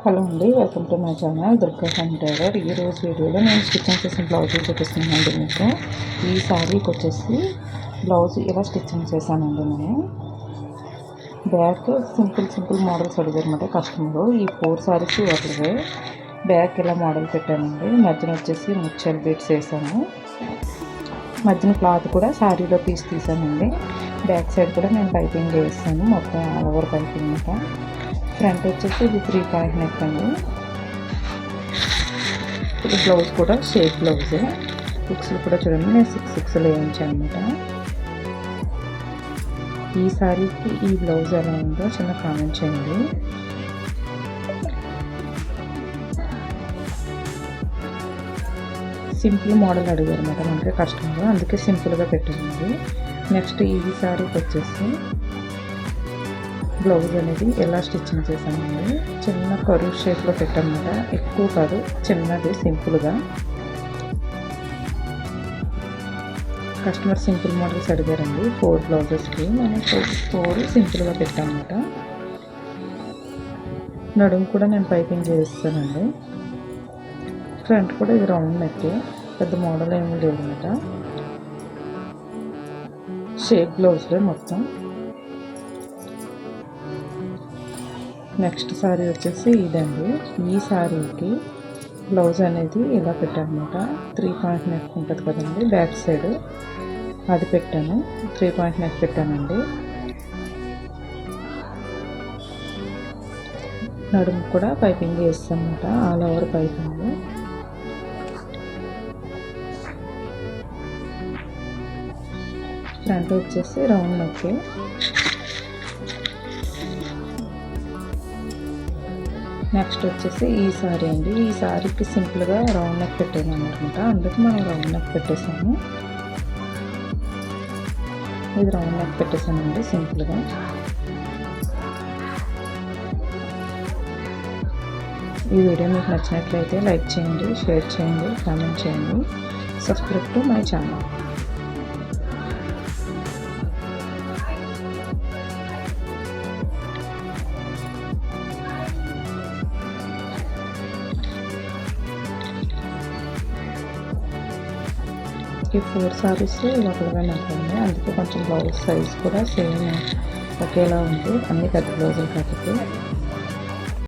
Hello అండి, welcome to my channel Durga home tailor. ఈరోజు వీడియోలో నేను స్టిచ్చింగ్ చేసిన బ్లౌజులు చూపిస్తున్నానండి మీకు. ఈ శారీకి వచ్చేసి బ్లౌజ్ ఇలా స్టిచ్చింగ్ చేశానండి నేను. బ్యాక్ సింపుల్ మోడల్స్ అడిగారన్నమాట కస్టమర్. ఈ 4 శారీస్ ఒకటివే. బ్యాక్ ఇలా మోడల్ పెట్టానండి. మధ్యన వచ్చేసి ముచ్చల్ బీట్స్ వేసాను. మధ్యన క్లాత్ కూడా శారీలో పీస్ తీసానండి. బ్యాక్ సైడ్ కూడా నేను పైపింగ్ వేసాను, మొత్తం ఆల్ ఓవర్ పైపింగ్ అనమాట. ఫ్రంట్ వచ్చేసి ఇది 3 పాయింట్ నెక్ అండి. ఇది బ్లౌజ్ కూడా షేప్ బ్లౌజే. బుక్స్లు కూడా చూడండి, నేను 6 వేయించాను అనమాట. ఈ శారీకి ఈ బ్లౌజ్ ఎలా ఉందో చిన్న కామెంట్ చేయండి. సింపుల్ మోడల్ అడిగారు అనమాట మనకి కస్టమర్, అందుకే సింపుల్గా పెట్టింది. నెక్స్ట్ ఈ శారీకి వచ్చేసి బ్లౌజ్ అనేది ఎలా స్టిచ్చింగ్ చేశానండి. చిన్న కరువు షేప్లో పెట్టామన్నమాట, ఎక్కువ కాదు, చిన్నది సింపుల్గా. కస్టమర్ సింపుల్ మోడల్స్ అడిగారండి 4 బ్లౌజెస్కి. నేను 4 సింపుల్గా పెట్టామన్నమాట. నడుము కూడా నేను పైపింగ్ చేస్తానండి. ఫ్రంట్ కూడా ఇది రౌండ్ నెక్, పెద్ద మోడల్ ఏమీ లేదన్నమాట. షేప్ బ్లౌజ్లే మొత్తం. నెక్స్ట్ శారీ వచ్చేసి ఇదండి. ఈ శారీకి బ్లౌజ్ అనేది ఇలా పెట్టానమాట. 3 పాయింట్ నెక్ ఉంటుంది కదండి బ్యాక్ సైడ్, అది పెట్టాను. 3 పాయింట్ నెక్ పెట్టానండి. నడుము కూడా పైపింగ్ వేస్తాను అనమాట, ఆల్ ఓవర్ పైపింగ్. ఫ్రంట్ వచ్చేసి రౌండ్ నెక్. నెక్స్ట్ వచ్చేసి ఈ శారీ అండి. ఈ శారీకి సింపుల్గా రౌండ్ నెక్ పెట్టాను అనమాట, అందుకు మనం రౌండ్ నెక్ పెట్టేసాము. ఇది రౌండ్ నెక్ పెట్టేసానండి సింపుల్గా. ఈ వీడియో మీకు నచ్చినట్లయితే లైక్ చేయండి, షేర్ చేయండి, కామెంట్ చేయండి. Subscribe to my channel. ఈ 4 శారీస్ ఒకటిగా నచ్చింది, అందుకే కొంచెం బ్లౌజ్ సైజ్ కూడా సేమ్ ఒకేలా ఉంది, అన్ని పెద్ద బ్లౌజులు కాబట్టి.